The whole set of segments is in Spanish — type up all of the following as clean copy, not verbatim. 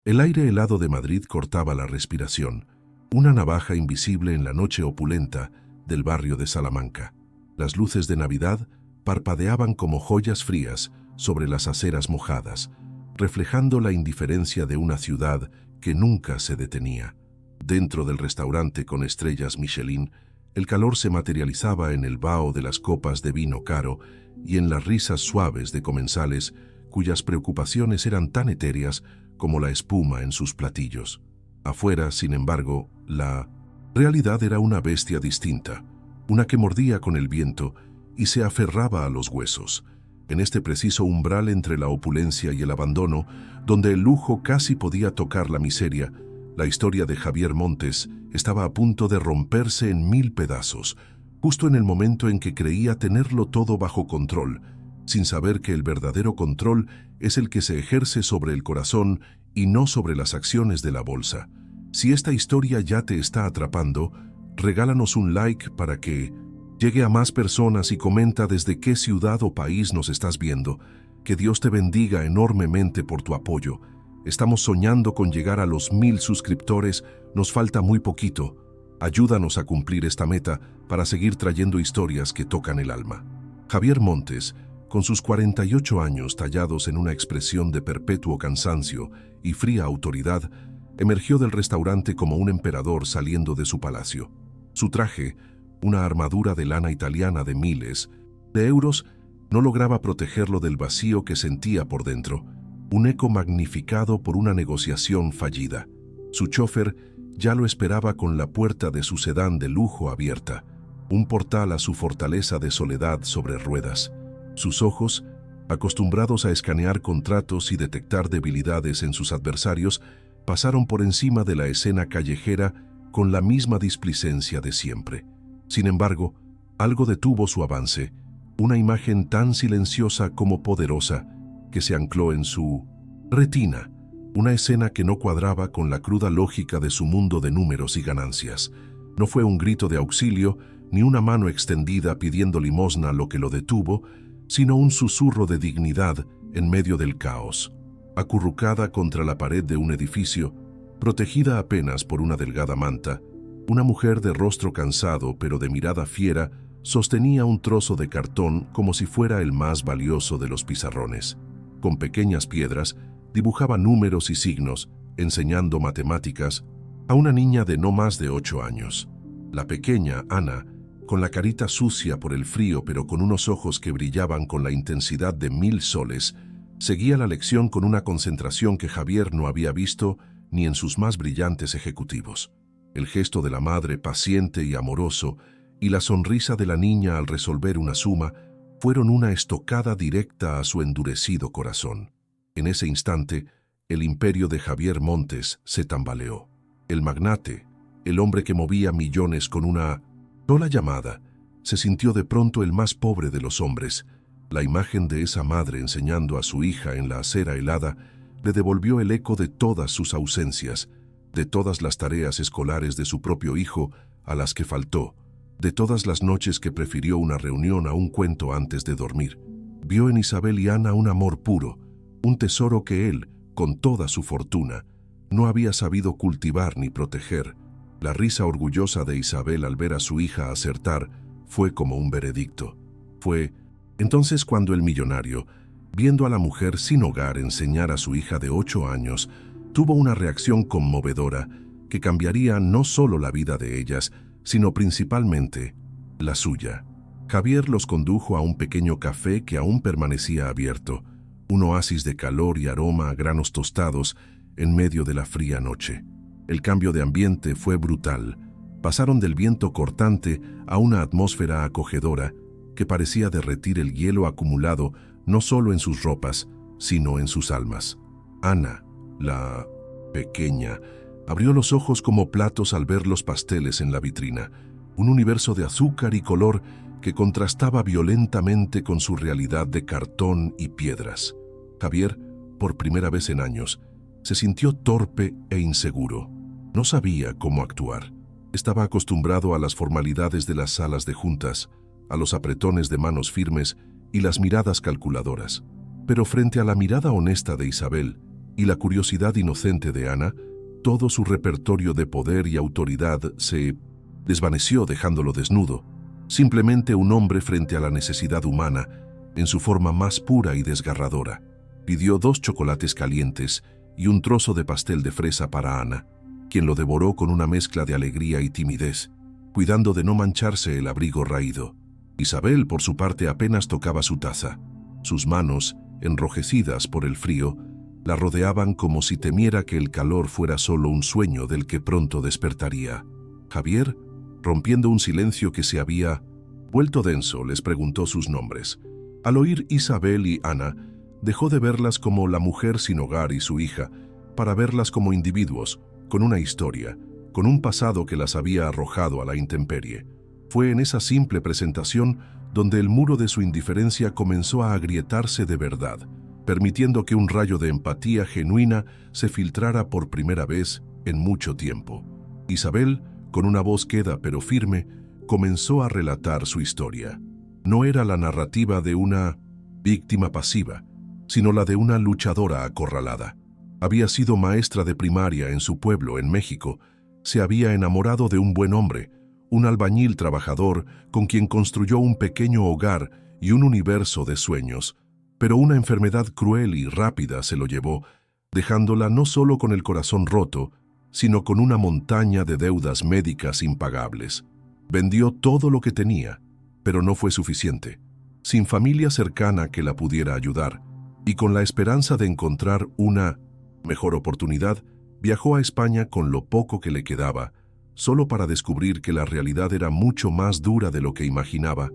El aire helado de Madrid cortaba la respiración, una navaja invisible en la noche opulenta del barrio de Salamanca. Las luces de Navidad parpadeaban como joyas frías sobre las aceras mojadas, reflejando la indiferencia de una ciudad que nunca se detenía. Dentro del restaurante con estrellas Michelin, el calor se materializaba en el vaho de las copas de vino caro y en las risas suaves de comensales cuyas preocupaciones eran tan etéreas como la espuma en sus platillos. Afuera, sin embargo, la realidad era una bestia distinta, una que mordía con el viento y se aferraba a los huesos. En este preciso umbral entre la opulencia y el abandono, donde el lujo casi podía tocar la miseria, la historia de Javier Montes estaba a punto de romperse en 1000 pedazos, justo en el momento en que creía tenerlo todo bajo control, sin saber que el verdadero control es el que se ejerce sobre el corazón y no sobre las acciones de la bolsa. Si esta historia ya te está atrapando, regálanos un like para que llegue a más personas y comenta desde qué ciudad o país nos estás viendo. Que Dios te bendiga enormemente por tu apoyo. Estamos soñando con llegar a los 1000 suscriptores, nos falta muy poquito. Ayúdanos a cumplir esta meta para seguir trayendo historias que tocan el alma. Javier Montes, con sus 48 años tallados en una expresión de perpetuo cansancio y fría autoridad, emergió del restaurante como un emperador saliendo de su palacio. Su traje, una armadura de lana italiana de miles de euros, no lograba protegerlo del vacío que sentía por dentro, un eco magnificado por una negociación fallida. Su chofer ya lo esperaba con la puerta de su sedán de lujo abierta, un portal a su fortaleza de soledad sobre ruedas. Sus ojos, acostumbrados a escanear contratos y detectar debilidades en sus adversarios, pasaron por encima de la escena callejera con la misma displicencia de siempre. Sin embargo, algo detuvo su avance, una imagen tan silenciosa como poderosa que se ancló en su retina, una escena que no cuadraba con la cruda lógica de su mundo de números y ganancias. No fue un grito de auxilio ni una mano extendida pidiendo limosna lo que lo detuvo, sino un susurro de dignidad en medio del caos. Acurrucada contra la pared de un edificio, protegida apenas por una delgada manta, una mujer de rostro cansado pero de mirada fiera sostenía un trozo de cartón como si fuera el más valioso de los pizarrones. Con pequeñas piedras, dibujaba números y signos, enseñando matemáticas a una niña de no más de 8 años. La pequeña, Ana, con la carita sucia por el frío pero con unos ojos que brillaban con la intensidad de 1000 soles, seguía la lección con una concentración que Javier no había visto ni en sus más brillantes ejecutivos. El gesto de la madre paciente y amoroso y la sonrisa de la niña al resolver una suma fueron una estocada directa a su endurecido corazón. En ese instante, el imperio de Javier Montes se tambaleó. El magnate, el hombre que movía millones con una sola llamada, se sintió de pronto el más pobre de los hombres. La imagen de esa madre enseñando a su hija en la acera helada le devolvió el eco de todas sus ausencias, de todas las tareas escolares de su propio hijo a las que faltó, de todas las noches que prefirió una reunión a un cuento antes de dormir. Vio en Isabel y Ana un amor puro, un tesoro que él, con toda su fortuna, no había sabido cultivar ni proteger. La risa orgullosa de Isabel al ver a su hija acertar fue como un veredicto. Fue entonces cuando el millonario, viendo a la mujer sin hogar enseñar a su hija de 8 años, tuvo una reacción conmovedora que cambiaría no solo la vida de ellas, sino principalmente la suya. Javier los condujo a un pequeño café que aún permanecía abierto, un oasis de calor y aroma a granos tostados en medio de la fría noche. El cambio de ambiente fue brutal. Pasaron del viento cortante a una atmósfera acogedora que parecía derretir el hielo acumulado no solo en sus ropas, sino en sus almas. Ana, la pequeña, abrió los ojos como platos al ver los pasteles en la vitrina, un universo de azúcar y color que contrastaba violentamente con su realidad de cartón y piedras. Javier, por primera vez en años, se sintió torpe e inseguro. No sabía cómo actuar. Estaba acostumbrado a las formalidades de las salas de juntas, a los apretones de manos firmes y las miradas calculadoras. Pero frente a la mirada honesta de Isabel, y la curiosidad inocente de Ana, todo su repertorio de poder y autoridad se desvaneció dejándolo desnudo, simplemente un hombre frente a la necesidad humana, en su forma más pura y desgarradora. Pidió 2 chocolates calientes y un trozo de pastel de fresa para Ana, quien lo devoró con una mezcla de alegría y timidez, cuidando de no mancharse el abrigo raído. Isabel, por su parte, apenas tocaba su taza. Sus manos, enrojecidas por el frío, la rodeaban como si temiera que el calor fuera solo un sueño del que pronto despertaría. Javier, rompiendo un silencio que se había vuelto denso, les preguntó sus nombres. Al oír Isabel y Ana, dejó de verlas como la mujer sin hogar y su hija, para verlas como individuos, con una historia, con un pasado que las había arrojado a la intemperie. Fue en esa simple presentación donde el muro de su indiferencia comenzó a agrietarse de verdad, permitiendo que un rayo de empatía genuina se filtrara por primera vez en mucho tiempo. Isabel, con una voz queda pero firme, comenzó a relatar su historia. No era la narrativa de una víctima pasiva, sino la de una luchadora acorralada. Había sido maestra de primaria en su pueblo, en México. Se había enamorado de un buen hombre, un albañil trabajador con quien construyó un pequeño hogar y un universo de sueños. Pero una enfermedad cruel y rápida se lo llevó, dejándola no solo con el corazón roto, sino con una montaña de deudas médicas impagables. Vendió todo lo que tenía, pero no fue suficiente. Sin familia cercana que la pudiera ayudar, y con la esperanza de encontrar una mejor oportunidad, viajó a España con lo poco que le quedaba, solo para descubrir que la realidad era mucho más dura de lo que imaginaba,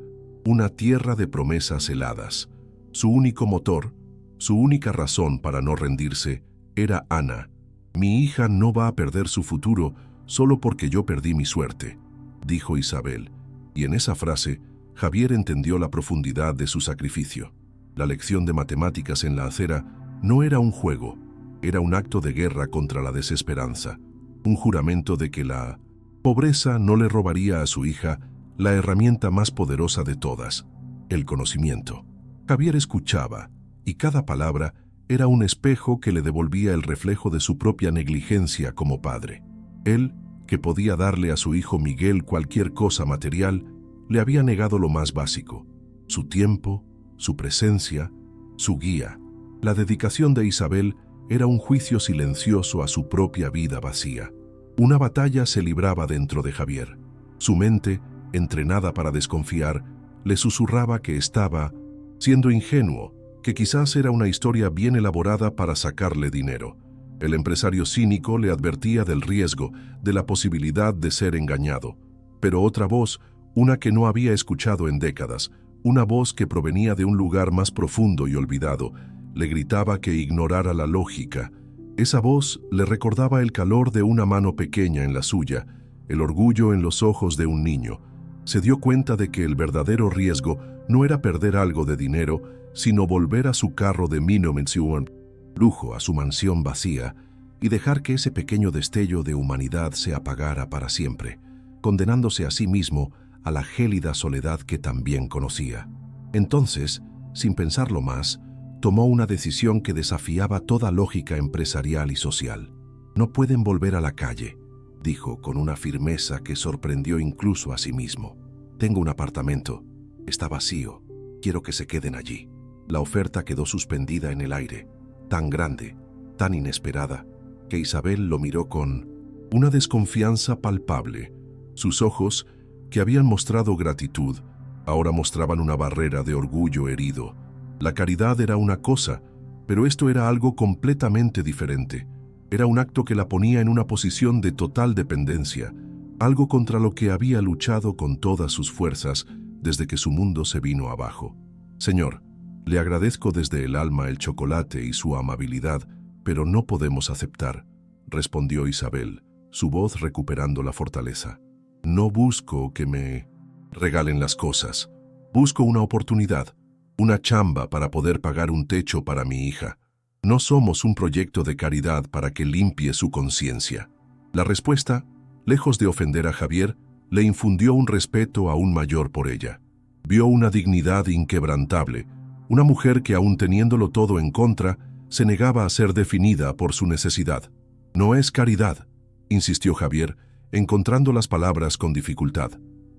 una tierra de promesas heladas. Su único motor, su única razón para no rendirse, era Ana. «Mi hija no va a perder su futuro solo porque yo perdí mi suerte», dijo Isabel, y en esa frase Javier entendió la profundidad de su sacrificio. La lección de matemáticas en la acera no era un juego, era un acto de guerra contra la desesperanza, un juramento de que la pobreza no le robaría a su hija la herramienta más poderosa de todas, el conocimiento. Javier escuchaba, y cada palabra era un espejo que le devolvía el reflejo de su propia negligencia como padre. Él, que podía darle a su hijo Miguel cualquier cosa material, le había negado lo más básico: su tiempo, su presencia, su guía. La dedicación de Isabel era un juicio silencioso a su propia vida vacía. Una batalla se libraba dentro de Javier. Su mente, entrenada para desconfiar, le susurraba que estaba siendo ingenuo, que quizás era una historia bien elaborada para sacarle dinero. El empresario cínico le advertía del riesgo, de la posibilidad de ser engañado. Pero otra voz, una que no había escuchado en décadas, una voz que provenía de un lugar más profundo y olvidado, le gritaba que ignorara la lógica. Esa voz le recordaba el calor de una mano pequeña en la suya, el orgullo en los ojos de un niño. Se dio cuenta de que el verdadero riesgo no era perder algo de dinero, sino volver a su carro de minomención, lujo, a su mansión vacía, y dejar que ese pequeño destello de humanidad se apagara para siempre, condenándose a sí mismo a la gélida soledad que también conocía. Entonces, sin pensarlo más, tomó una decisión que desafiaba toda lógica empresarial y social. «No pueden volver a la calle», dijo con una firmeza que sorprendió incluso a sí mismo. «Tengo un apartamento. Está vacío. Quiero que se queden allí». La oferta quedó suspendida en el aire, tan grande, tan inesperada, que Isabel lo miró con una desconfianza palpable. Sus ojos, que habían mostrado gratitud, ahora mostraban una barrera de orgullo herido. La caridad era una cosa, pero esto era algo completamente diferente. Era un acto que la ponía en una posición de total dependencia, algo contra lo que había luchado con todas sus fuerzas desde que su mundo se vino abajo. «Señor, le agradezco desde el alma el chocolate y su amabilidad, pero no podemos aceptar», respondió Isabel, su voz recuperando la fortaleza. «No busco que me regalen las cosas. Busco una oportunidad, una chamba para poder pagar un techo para mi hija. No somos un proyecto de caridad para que limpie su conciencia». La respuesta, lejos de ofender a Javier, le infundió un respeto aún mayor por ella. Vio una dignidad inquebrantable, una mujer que, aún teniéndolo todo en contra, se negaba a ser definida por su necesidad. No es caridad, insistió Javier, encontrando las palabras con dificultad.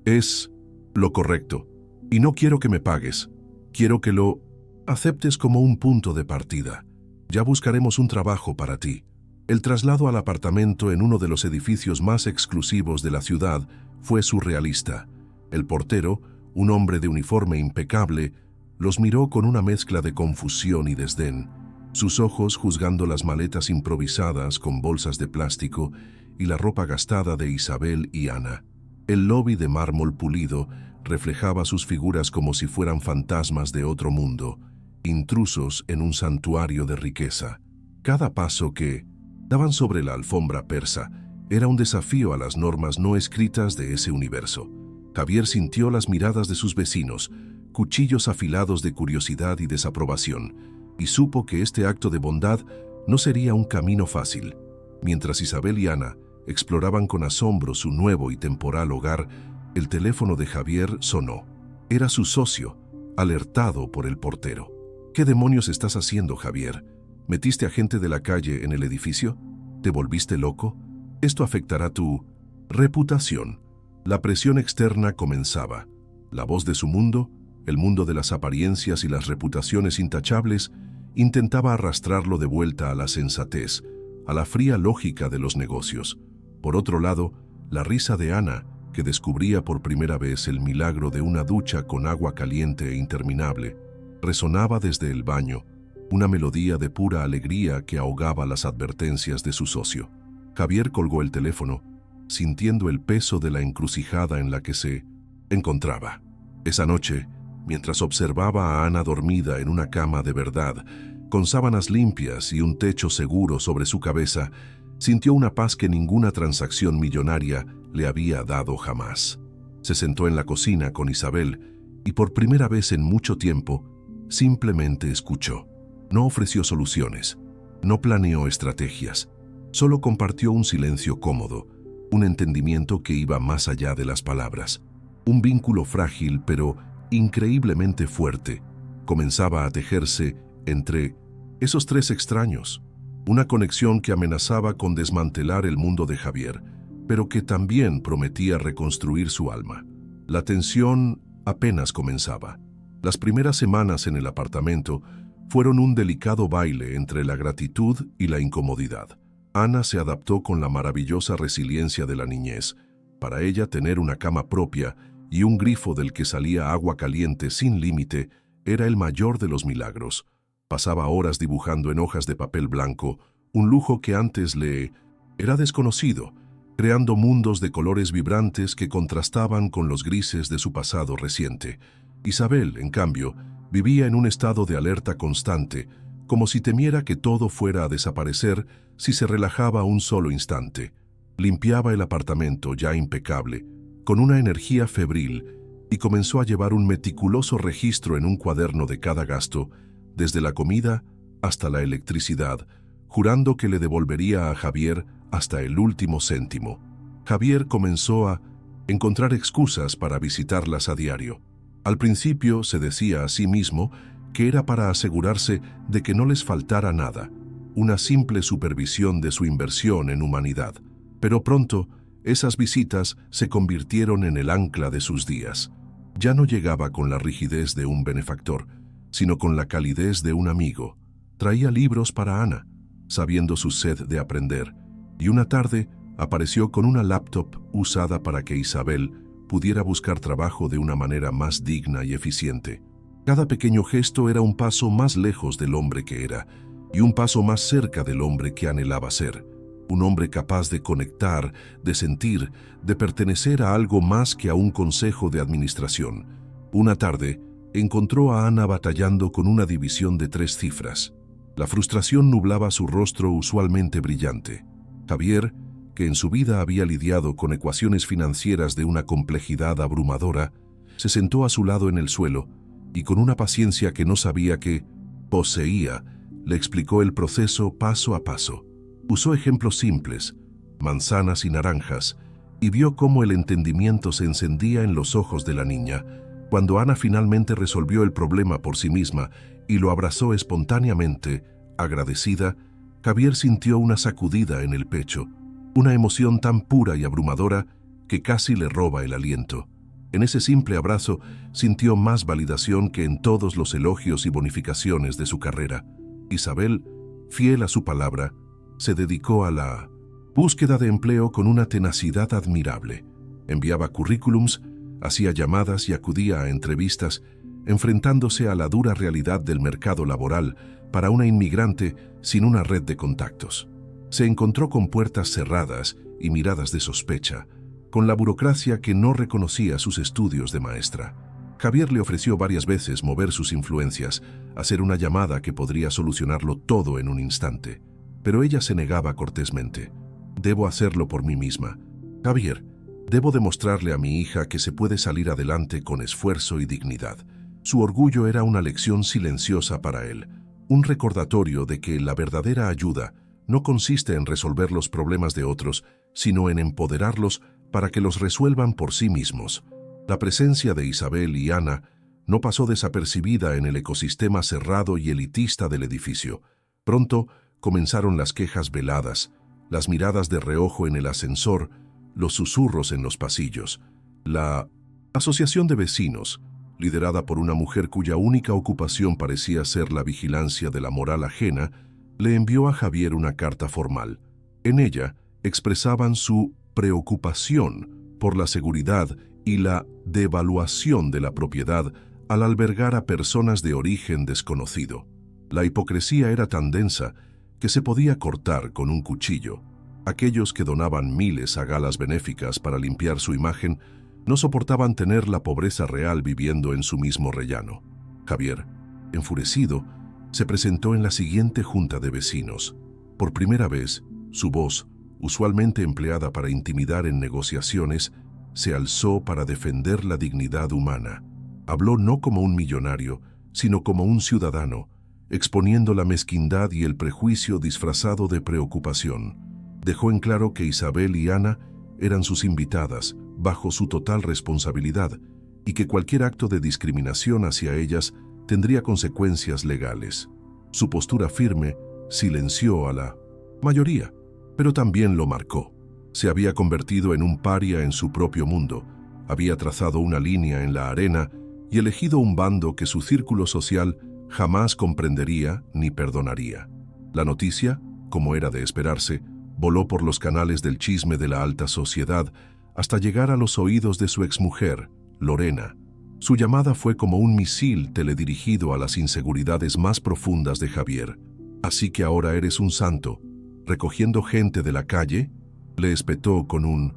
Es lo correcto. Y no quiero que me pagues. Quiero que lo aceptes como un punto de partida. Ya buscaremos un trabajo para ti. El traslado al apartamento en uno de los edificios más exclusivos de la ciudad fue surrealista. El portero, un hombre de uniforme impecable, los miró con una mezcla de confusión y desdén, sus ojos juzgando las maletas improvisadas con bolsas de plástico y la ropa gastada de Isabel y Ana. El lobby de mármol pulido reflejaba sus figuras como si fueran fantasmas de otro mundo, intrusos en un santuario de riqueza. Cada paso que daban sobre la alfombra persa era un desafío a las normas no escritas de ese universo. Javier sintió las miradas de sus vecinos, cuchillos afilados de curiosidad y desaprobación, y supo que este acto de bondad no sería un camino fácil. Mientras Isabel y Ana exploraban con asombro su nuevo y temporal hogar, el teléfono de Javier sonó. Era su socio, alertado por el portero. ¿Qué demonios estás haciendo, Javier? ¿Metiste a gente de la calle en el edificio? ¿Te volviste loco? Esto afectará tu reputación. La presión externa comenzaba. La voz de su mundo, el mundo de las apariencias y las reputaciones intachables, intentaba arrastrarlo de vuelta a la sensatez, a la fría lógica de los negocios. Por otro lado, la risa de Ana, que descubría por primera vez el milagro de una ducha con agua caliente e interminable, resonaba desde el baño, una melodía de pura alegría que ahogaba las advertencias de su socio. Javier colgó el teléfono, sintiendo el peso de la encrucijada en la que se encontraba. Esa noche, mientras observaba a Ana dormida en una cama de verdad, con sábanas limpias y un techo seguro sobre su cabeza, sintió una paz que ninguna transacción millonaria le había dado jamás. Se sentó en la cocina con Isabel y por primera vez en mucho tiempo, simplemente escuchó. No ofreció soluciones, no planeó estrategias, solo compartió un silencio cómodo, un entendimiento que iba más allá de las palabras. Un vínculo frágil pero increíblemente fuerte comenzaba a tejerse entre esos tres extraños, una conexión que amenazaba con desmantelar el mundo de Javier, pero que también prometía reconstruir su alma. La tensión apenas comenzaba. Las primeras semanas en el apartamento fueron un delicado baile entre la gratitud y la incomodidad. Ana se adaptó con la maravillosa resiliencia de la niñez. Para ella, tener una cama propia y un grifo del que salía agua caliente sin límite era el mayor de los milagros. Pasaba horas dibujando en hojas de papel blanco, un lujo que antes le era desconocido, creando mundos de colores vibrantes que contrastaban con los grises de su pasado reciente. Isabel, en cambio, vivía en un estado de alerta constante, como si temiera que todo fuera a desaparecer si se relajaba un solo instante. Limpiaba el apartamento ya impecable, con una energía febril, y comenzó a llevar un meticuloso registro en un cuaderno de cada gasto, desde la comida hasta la electricidad, jurando que le devolvería a Javier hasta el último céntimo. Javier comenzó a encontrar excusas para visitarlas a diario. Al principio se decía a sí mismo que era para asegurarse de que no les faltara nada, una simple supervisión de su inversión en humanidad. Pero pronto, esas visitas se convirtieron en el ancla de sus días. Ya no llegaba con la rigidez de un benefactor, sino con la calidez de un amigo. Traía libros para Ana, sabiendo su sed de aprender, y una tarde apareció con una laptop usada para que Isabel pudiera buscar trabajo de una manera más digna y eficiente. Cada pequeño gesto era un paso más lejos del hombre que era, y un paso más cerca del hombre que anhelaba ser. Un hombre capaz de conectar, de sentir, de pertenecer a algo más que a un consejo de administración. Una tarde, encontró a Ana batallando con una división de 3 cifras. La frustración nublaba su rostro usualmente brillante. Javier, que en su vida había lidiado con ecuaciones financieras de una complejidad abrumadora, se sentó a su lado en el suelo y con una paciencia que no sabía que poseía, le explicó el proceso paso a paso. Usó ejemplos simples, manzanas y naranjas, y vio cómo el entendimiento se encendía en los ojos de la niña, cuando Ana finalmente resolvió el problema por sí misma y lo abrazó espontáneamente, Agradecida, Javier sintió una sacudida en el pecho, una emoción tan pura y abrumadora que casi le roba el aliento. En ese simple abrazo sintió más validación que en todos los elogios y bonificaciones de su carrera. Isabel, fiel a su palabra, se dedicó a la búsqueda de empleo con una tenacidad admirable. Enviaba currículums, hacía llamadas y acudía a entrevistas, enfrentándose a la dura realidad del mercado laboral para una inmigrante sin una red de contactos. Se encontró con puertas cerradas y miradas de sospecha, con la burocracia que no reconocía sus estudios de maestra. Javier le ofreció varias veces mover sus influencias, hacer una llamada que podría solucionarlo todo en un instante, pero ella se negaba cortésmente. «Debo hacerlo por mí misma. Javier, debo demostrarle a mi hija que se puede salir adelante con esfuerzo y dignidad». Su orgullo era una lección silenciosa para él, un recordatorio de que la verdadera ayuda no consiste en resolver los problemas de otros, sino en empoderarlos para que los resuelvan por sí mismos. La presencia de Isabel y Ana no pasó desapercibida en el ecosistema cerrado y elitista del edificio. Pronto comenzaron las quejas veladas, las miradas de reojo en el ascensor, los susurros en los pasillos. La asociación de vecinos, liderada por una mujer cuya única ocupación parecía ser la vigilancia de la moral ajena, le envió a Javier una carta formal. En ella expresaban su preocupación por la seguridad y la devaluación de la propiedad al albergar a personas de origen desconocido. La hipocresía era tan densa que se podía cortar con un cuchillo. Aquellos que donaban miles a galas benéficas para limpiar su imagen no soportaban tener la pobreza real viviendo en su mismo rellano. Javier, enfurecido, se presentó en la siguiente junta de vecinos. Por primera vez, su voz, usualmente empleada para intimidar en negociaciones, se alzó para defender la dignidad humana. Habló no como un millonario, sino como un ciudadano, exponiendo la mezquindad y el prejuicio disfrazado de preocupación. Dejó en claro que Isabel y Ana eran sus invitadas, bajo su total responsabilidad, y que cualquier acto de discriminación hacia ellas tendría consecuencias legales. Su postura firme silenció a la mayoría, pero también lo marcó. Se había convertido en un paria en su propio mundo, había trazado una línea en la arena y elegido un bando que su círculo social jamás comprendería ni perdonaría. La noticia, como era de esperarse, voló por los canales del chisme de la alta sociedad hasta llegar a los oídos de su exmujer, Lorena. Su llamada fue como un misil teledirigido a las inseguridades más profundas de Javier. «Así que ahora eres un santo, recogiendo gente de la calle», le espetó con un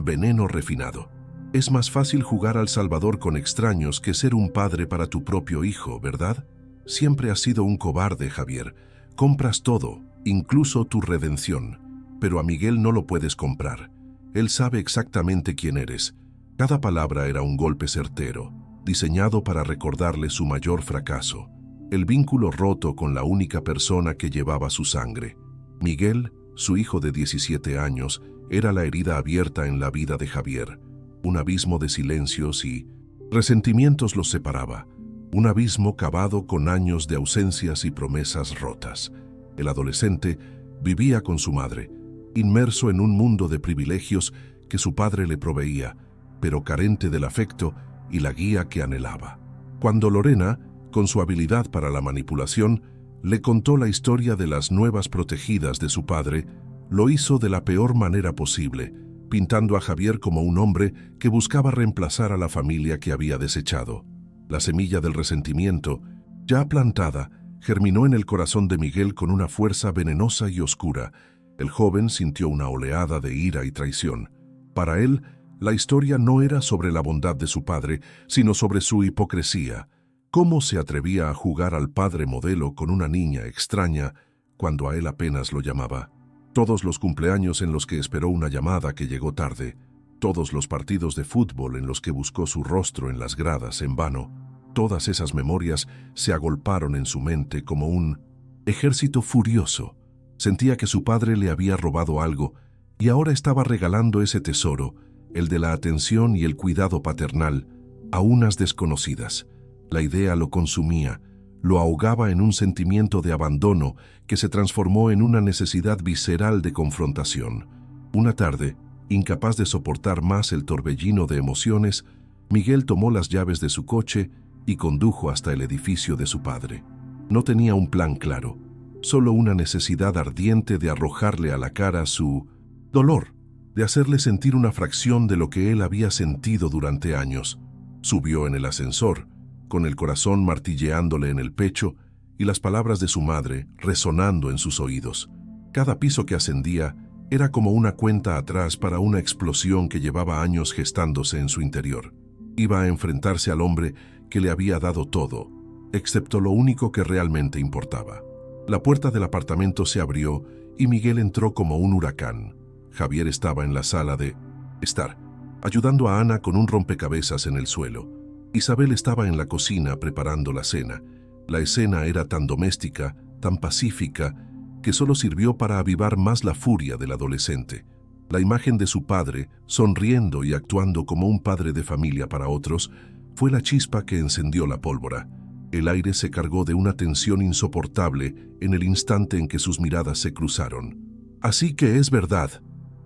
veneno refinado. «Es más fácil jugar al salvador con extraños que ser un padre para tu propio hijo, ¿verdad? Siempre has sido un cobarde, Javier. Compras todo, incluso tu redención. Pero a Miguel no lo puedes comprar. Él sabe exactamente quién eres». Cada palabra era un golpe certero, diseñado para recordarle su mayor fracaso, el vínculo roto con la única persona que llevaba su sangre. Miguel, su hijo de 17 años, era la herida abierta en la vida de Javier. Un abismo de silencios y resentimientos los separaba, un abismo cavado con años de ausencias y promesas rotas. El adolescente vivía con su madre, inmerso en un mundo de privilegios que su padre le proveía, pero carente del afecto y la guía que anhelaba. Cuando Lorena, con su habilidad para la manipulación, le contó la historia de las nuevas protegidas de su padre, lo hizo de la peor manera posible, pintando a Javier como un hombre que buscaba reemplazar a la familia que había desechado. La semilla del resentimiento, ya plantada, germinó en el corazón de Miguel con una fuerza venenosa y oscura. El joven sintió una oleada de ira y traición. Para él, la historia no era sobre la bondad de su padre, sino sobre su hipocresía. ¿Cómo se atrevía a jugar al padre modelo con una niña extraña cuando a él apenas lo llamaba? Todos los cumpleaños en los que esperó una llamada que llegó tarde, todos los partidos de fútbol en los que buscó su rostro en las gradas en vano, todas esas memorias se agolparon en su mente como un ejército furioso. Sentía que su padre le había robado algo y ahora estaba regalando ese tesoro, el de la atención y el cuidado paternal, a unas desconocidas. La idea lo consumía, lo ahogaba en un sentimiento de abandono que se transformó en una necesidad visceral de confrontación. Una tarde, incapaz de soportar más el torbellino de emociones, Miguel tomó las llaves de su coche y condujo hasta el edificio de su padre. No tenía un plan claro, solo una necesidad ardiente de arrojarle a la cara su dolor, de hacerle sentir una fracción de lo que él había sentido durante años. Subió en el ascensor, con el corazón martilleándole en el pecho y las palabras de su madre resonando en sus oídos. Cada piso que ascendía era como una cuenta atrás para una explosión que llevaba años gestándose en su interior. Iba a enfrentarse al hombre que le había dado todo, excepto lo único que realmente importaba. La puerta del apartamento se abrió y Miguel entró como un huracán. Javier estaba en la sala de estar, ayudando a Ana con un rompecabezas en el suelo. Isabel estaba en la cocina preparando la cena. La escena era tan doméstica, tan pacífica, que solo sirvió para avivar más la furia del adolescente. La imagen de su padre, sonriendo y actuando como un padre de familia para otros, fue la chispa que encendió la pólvora. El aire se cargó de una tensión insoportable en el instante en que sus miradas se cruzaron. «Así que es verdad»,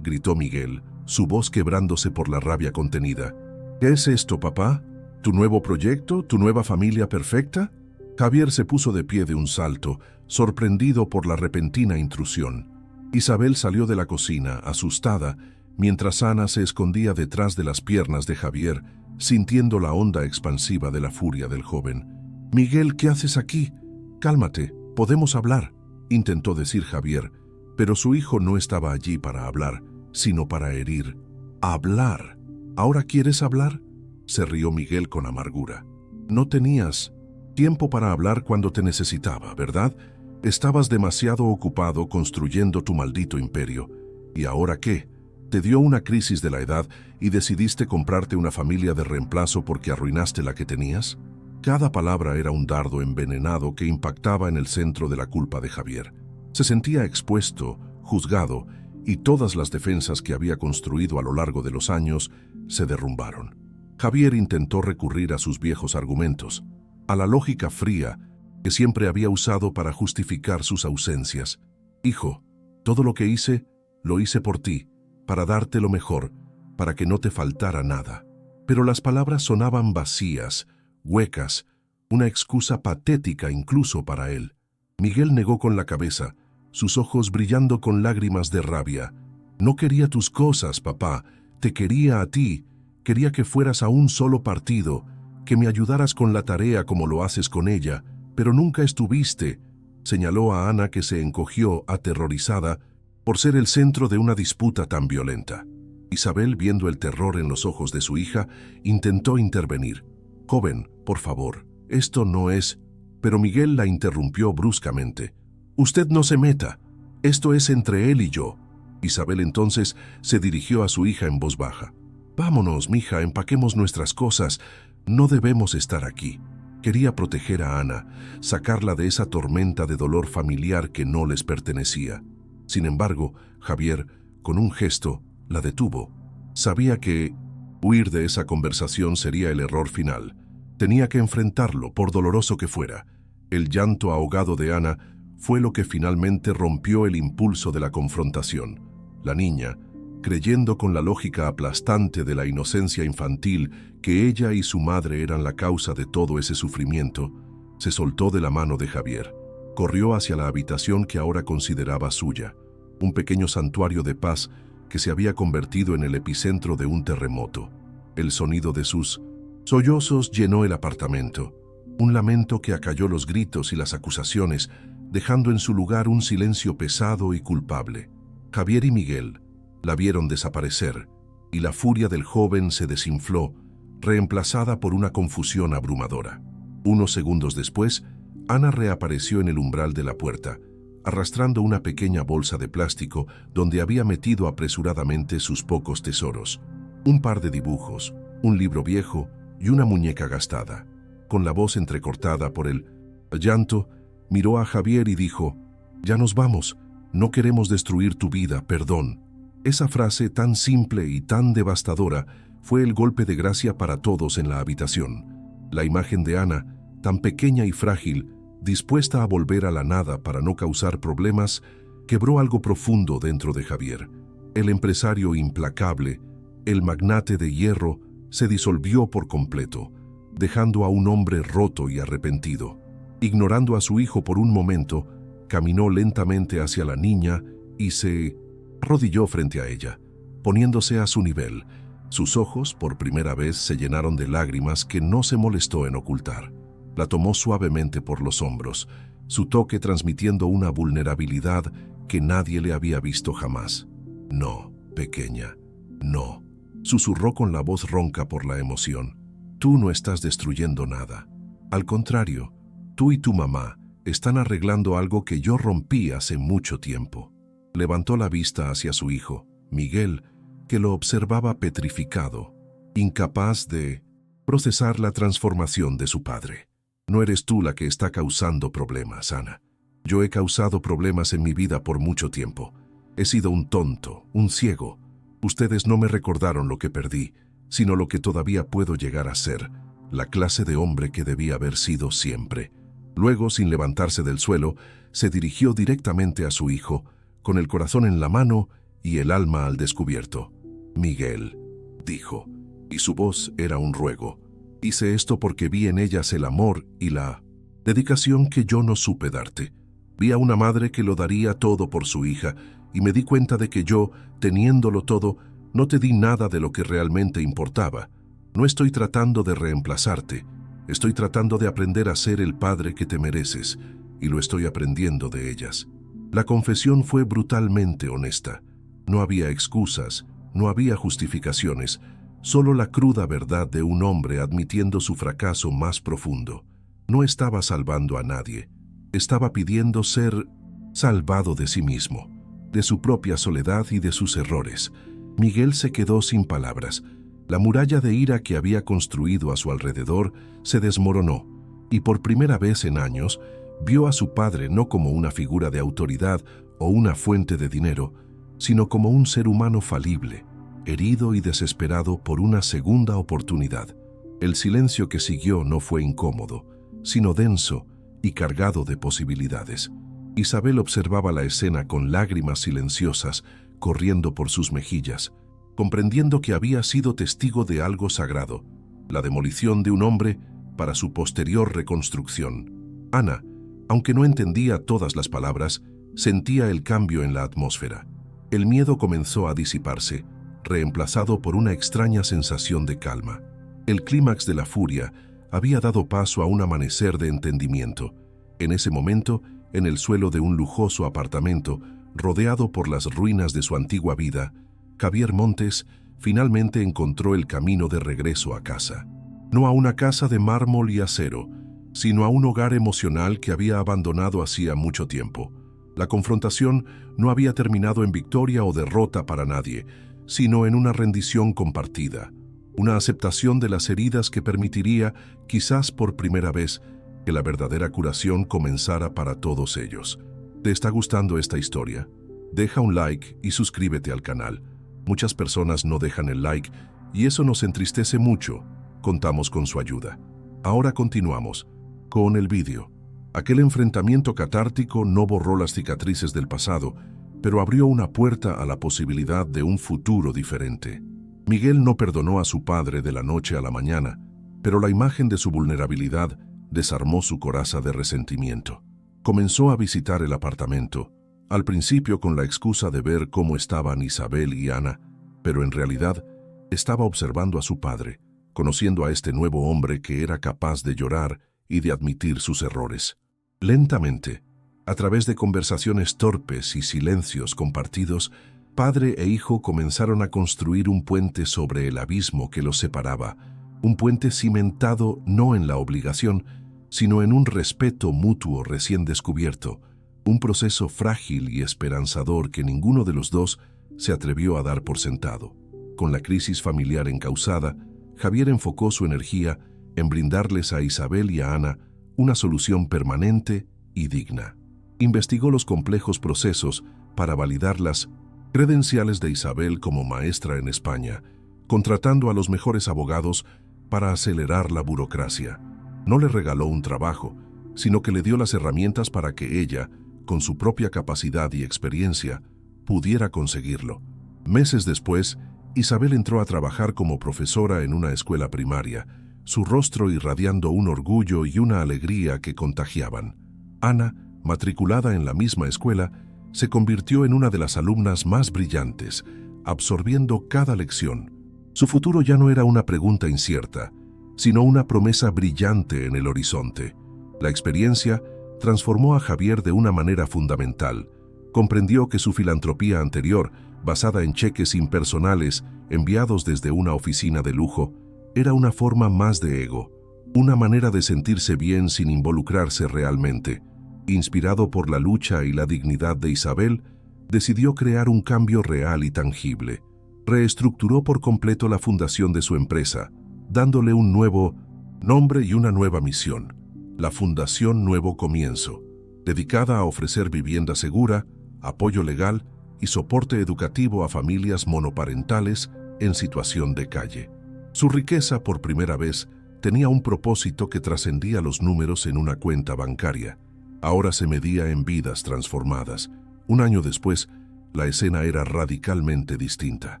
gritó Miguel, su voz quebrándose por la rabia contenida. «¿Qué es esto, papá? ¿Tu nuevo proyecto? ¿Tu nueva familia perfecta?» Javier se puso de pie de un salto, sorprendido por la repentina intrusión. Isabel salió de la cocina, asustada, mientras Ana se escondía detrás de las piernas de Javier, sintiendo la onda expansiva de la furia del joven. «Miguel, ¿qué haces aquí? Cálmate, podemos hablar», intentó decir Javier, pero su hijo no estaba allí para hablar, sino para herir. «¿Hablar? ¿Ahora quieres hablar?», se rió Miguel con amargura. «No tenías tiempo para hablar cuando te necesitaba, ¿verdad? Estabas demasiado ocupado construyendo tu maldito imperio. ¿Y ahora qué? Te dio una crisis de la edad y decidiste comprarte una familia de reemplazo porque arruinaste la que tenías». Cada palabra era un dardo envenenado que impactaba en el centro de la culpa de Javier. Se sentía expuesto, juzgado, y todas las defensas que había construido a lo largo de los años se derrumbaron. Javier intentó recurrir a sus viejos argumentos, a la lógica fría que siempre había usado para justificar sus ausencias. «Hijo, todo lo que hice, lo hice por ti, para darte lo mejor, para que no te faltara nada». Pero las palabras sonaban vacías, huecas, una excusa patética incluso para él. Miguel negó con la cabeza, sus ojos brillando con lágrimas de rabia. «No quería tus cosas, papá, te quería a ti, quería que fueras a un solo partido, que me ayudaras con la tarea como lo haces con ella, pero nunca estuviste», señaló a Ana, que se encogió aterrorizada por ser el centro de una disputa tan violenta. Isabel, viendo el terror en los ojos de su hija, intentó intervenir. «Joven, por favor, esto no es…», pero Miguel la interrumpió bruscamente. «Usted no se meta, esto es entre él y yo». Isabel entonces se dirigió a su hija en voz baja. «Vámonos, mija, empaquemos nuestras cosas, no debemos estar aquí». Quería proteger a Ana, sacarla de esa tormenta de dolor familiar que no les pertenecía. Sin embargo, Javier, con un gesto, la detuvo. Sabía que huir de esa conversación sería el error final. Tenía que enfrentarlo, por doloroso que fuera. El llanto ahogado de Ana fue lo que finalmente rompió el impulso de la confrontación. La niña, creyendo con la lógica aplastante de la inocencia infantil que ella y su madre eran la causa de todo ese sufrimiento, se soltó de la mano de Javier. Corrió hacia la habitación que ahora consideraba suya, un pequeño santuario de paz que se había convertido en el epicentro de un terremoto. El sonido de sus sollozos llenó el apartamento, un lamento que acalló los gritos y las acusaciones, dejando en su lugar un silencio pesado y culpable. Javier y Miguel la vieron desaparecer, y la furia del joven se desinfló, reemplazada por una confusión abrumadora. Unos segundos después, Ana reapareció en el umbral de la puerta, arrastrando una pequeña bolsa de plástico donde había metido apresuradamente sus pocos tesoros: un par de dibujos, un libro viejo y una muñeca gastada. Con la voz entrecortada por el llanto, miró a Javier y dijo: «Ya nos vamos, no queremos destruir tu vida, perdón». Esa frase tan simple y tan devastadora fue el golpe de gracia para todos en la habitación. La imagen de Ana, tan pequeña y frágil, dispuesta a volver a la nada para no causar problemas, quebró algo profundo dentro de Javier. El empresario implacable, el magnate de hierro, se disolvió por completo, dejando a un hombre roto y arrepentido. Ignorando a su hijo por un momento, caminó lentamente hacia la niña y se arrodilló frente a ella, poniéndose a su nivel. Sus ojos, por primera vez, se llenaron de lágrimas que no se molestó en ocultar. La tomó suavemente por los hombros, su toque transmitiendo una vulnerabilidad que nadie le había visto jamás. «No, pequeña, no», susurró con la voz ronca por la emoción. «Tú no estás destruyendo nada. Al contrario, tú y tu mamá están arreglando algo que yo rompí hace mucho tiempo». Levantó la vista hacia su hijo, Miguel, que lo observaba petrificado, incapaz de procesar la transformación de su padre. «No eres tú la que está causando problemas, Ana. Yo he causado problemas en mi vida por mucho tiempo. He sido un tonto, un ciego. Ustedes no me recordaron lo que perdí, sino lo que todavía puedo llegar a ser, la clase de hombre que debía haber sido siempre». Luego, sin levantarse del suelo, se dirigió directamente a su hijo, con el corazón en la mano y el alma al descubierto. «Miguel», dijo, y su voz era un ruego, «hice esto porque vi en ellas el amor y la dedicación que yo no supe darte. Vi a una madre que lo daría todo por su hija, y me di cuenta de que yo, teniéndolo todo, no te di nada de lo que realmente importaba. No estoy tratando de reemplazarte, estoy tratando de aprender a ser el padre que te mereces, y lo estoy aprendiendo de ellas». La confesión fue brutalmente honesta. No había excusas, no había justificaciones, solo la cruda verdad de un hombre admitiendo su fracaso más profundo. No estaba salvando a nadie, estaba pidiendo ser salvado de sí mismo, de su propia soledad y de sus errores. Miguel se quedó sin palabras. La muralla de ira que había construido a su alrededor se desmoronó, y por primera vez en años vio a su padre no como una figura de autoridad o una fuente de dinero, sino como un ser humano falible, herido y desesperado por una segunda oportunidad. El silencio que siguió no fue incómodo, sino denso y cargado de posibilidades. Isabel observaba la escena con lágrimas silenciosas corriendo por sus mejillas, comprendiendo que había sido testigo de algo sagrado, la demolición de un hombre para su posterior reconstrucción. Ana, aunque no entendía todas las palabras, sentía el cambio en la atmósfera. El miedo comenzó a disiparse, reemplazado por una extraña sensación de calma. El clímax de la furia había dado paso a un amanecer de entendimiento. En ese momento, en el suelo de un lujoso apartamento, rodeado por las ruinas de su antigua vida, Javier Montes finalmente encontró el camino de regreso a casa. No a una casa de mármol y acero, sino a un hogar emocional que había abandonado hacía mucho tiempo. La confrontación no había terminado en victoria o derrota para nadie, sino en una rendición compartida, una aceptación de las heridas que permitiría, quizás por primera vez, que la verdadera curación comenzara para todos ellos. ¿Te está gustando esta historia? Deja un like y suscríbete al canal. Muchas personas no dejan el like y eso nos entristece mucho. Contamos con su ayuda. Ahora continuamos con el vídeo. Aquel enfrentamiento catártico no borró las cicatrices del pasado, pero abrió una puerta a la posibilidad de un futuro diferente. Miguel no perdonó a su padre de la noche a la mañana, pero la imagen de su vulnerabilidad desarmó su coraza de resentimiento. Comenzó a visitar el apartamento, al principio con la excusa de ver cómo estaban Isabel y Ana, pero en realidad estaba observando a su padre, conociendo a este nuevo hombre que era capaz de llorar y de admitir sus errores. Lentamente, a través de conversaciones torpes y silencios compartidos, padre e hijo comenzaron a construir un puente sobre el abismo que los separaba, un puente cimentado no en la obligación, sino en un respeto mutuo recién descubierto, un proceso frágil y esperanzador que ninguno de los dos se atrevió a dar por sentado. Con la crisis familiar encauzada, Javier enfocó su energía en brindarles a Isabel y a Ana una solución permanente y digna. Investigó los complejos procesos para validar las credenciales de Isabel como maestra en España, contratando a los mejores abogados para acelerar la burocracia. No le regaló un trabajo, sino que le dio las herramientas para que ella, con su propia capacidad y experiencia, pudiera conseguirlo. Meses después, Isabel entró a trabajar como profesora en una escuela primaria, su rostro irradiando un orgullo y una alegría que contagiaban. Ana, matriculada en la misma escuela, se convirtió en una de las alumnas más brillantes, absorbiendo cada lección. Su futuro ya no era una pregunta incierta, sino una promesa brillante en el horizonte. La experiencia transformó a Javier de una manera fundamental. Comprendió que su filantropía anterior, basada en cheques impersonales enviados desde una oficina de lujo, era una forma más de ego, una manera de sentirse bien sin involucrarse realmente. Inspirado por la lucha y la dignidad de Isabel, decidió crear un cambio real y tangible. Reestructuró por completo la fundación de su empresa, dándole un nuevo nombre y una nueva misión: la Fundación Nuevo Comienzo, dedicada a ofrecer vivienda segura, apoyo legal y soporte educativo a familias monoparentales en situación de calle. Su riqueza, por primera vez, tenía un propósito que trascendía los números en una cuenta bancaria. Ahora se medía en vidas transformadas. Un año después, la escena era radicalmente distinta.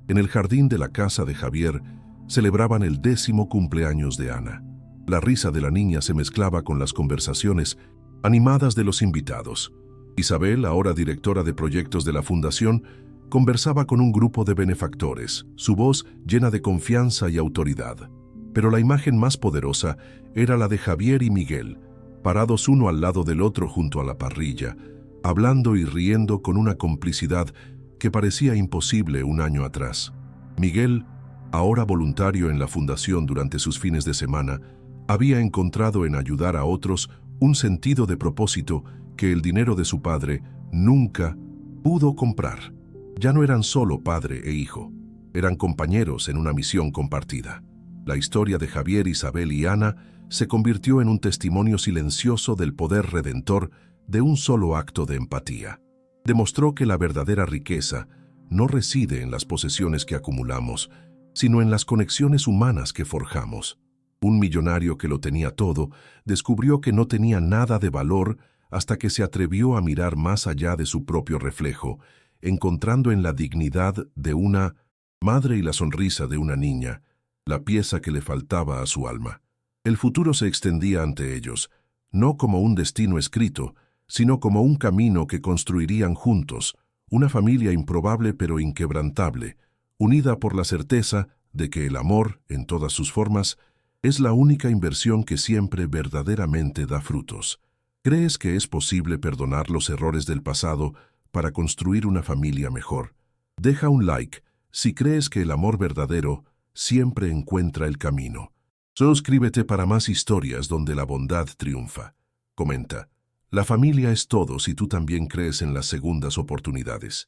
En el jardín de la casa de Javier, celebraban el 10º cumpleaños de Ana. La risa de la niña se mezclaba con las conversaciones animadas de los invitados. Isabel, ahora directora de proyectos de la fundación, conversaba con un grupo de benefactores, su voz llena de confianza y autoridad. Pero la imagen más poderosa era la de Javier y Miguel, parados uno al lado del otro junto a la parrilla, hablando y riendo con una complicidad que parecía imposible un año atrás. Miguel, ahora voluntario en la fundación durante sus fines de semana, había encontrado en ayudar a otros un sentido de propósito que el dinero de su padre nunca pudo comprar. Ya no eran solo padre e hijo, eran compañeros en una misión compartida. La historia de Javier, Isabel y Ana se convirtió en un testimonio silencioso del poder redentor de un solo acto de empatía. Demostró que la verdadera riqueza no reside en las posesiones que acumulamos, sino en las conexiones humanas que forjamos. Un millonario que lo tenía todo descubrió que no tenía nada de valor hasta que se atrevió a mirar más allá de su propio reflejo, encontrando en la dignidad de una madre y la sonrisa de una niña la pieza que le faltaba a su alma. El futuro se extendía ante ellos, no como un destino escrito, sino como un camino que construirían juntos, una familia improbable pero inquebrantable, unida por la certeza de que el amor, en todas sus formas, es la única inversión que siempre verdaderamente da frutos. ¿Crees que es posible perdonar los errores del pasado para construir una familia mejor? Deja un like si crees que el amor verdadero siempre encuentra el camino. Suscríbete para más historias donde la bondad triunfa. Comenta: la familia es todo si tú también crees en las segundas oportunidades.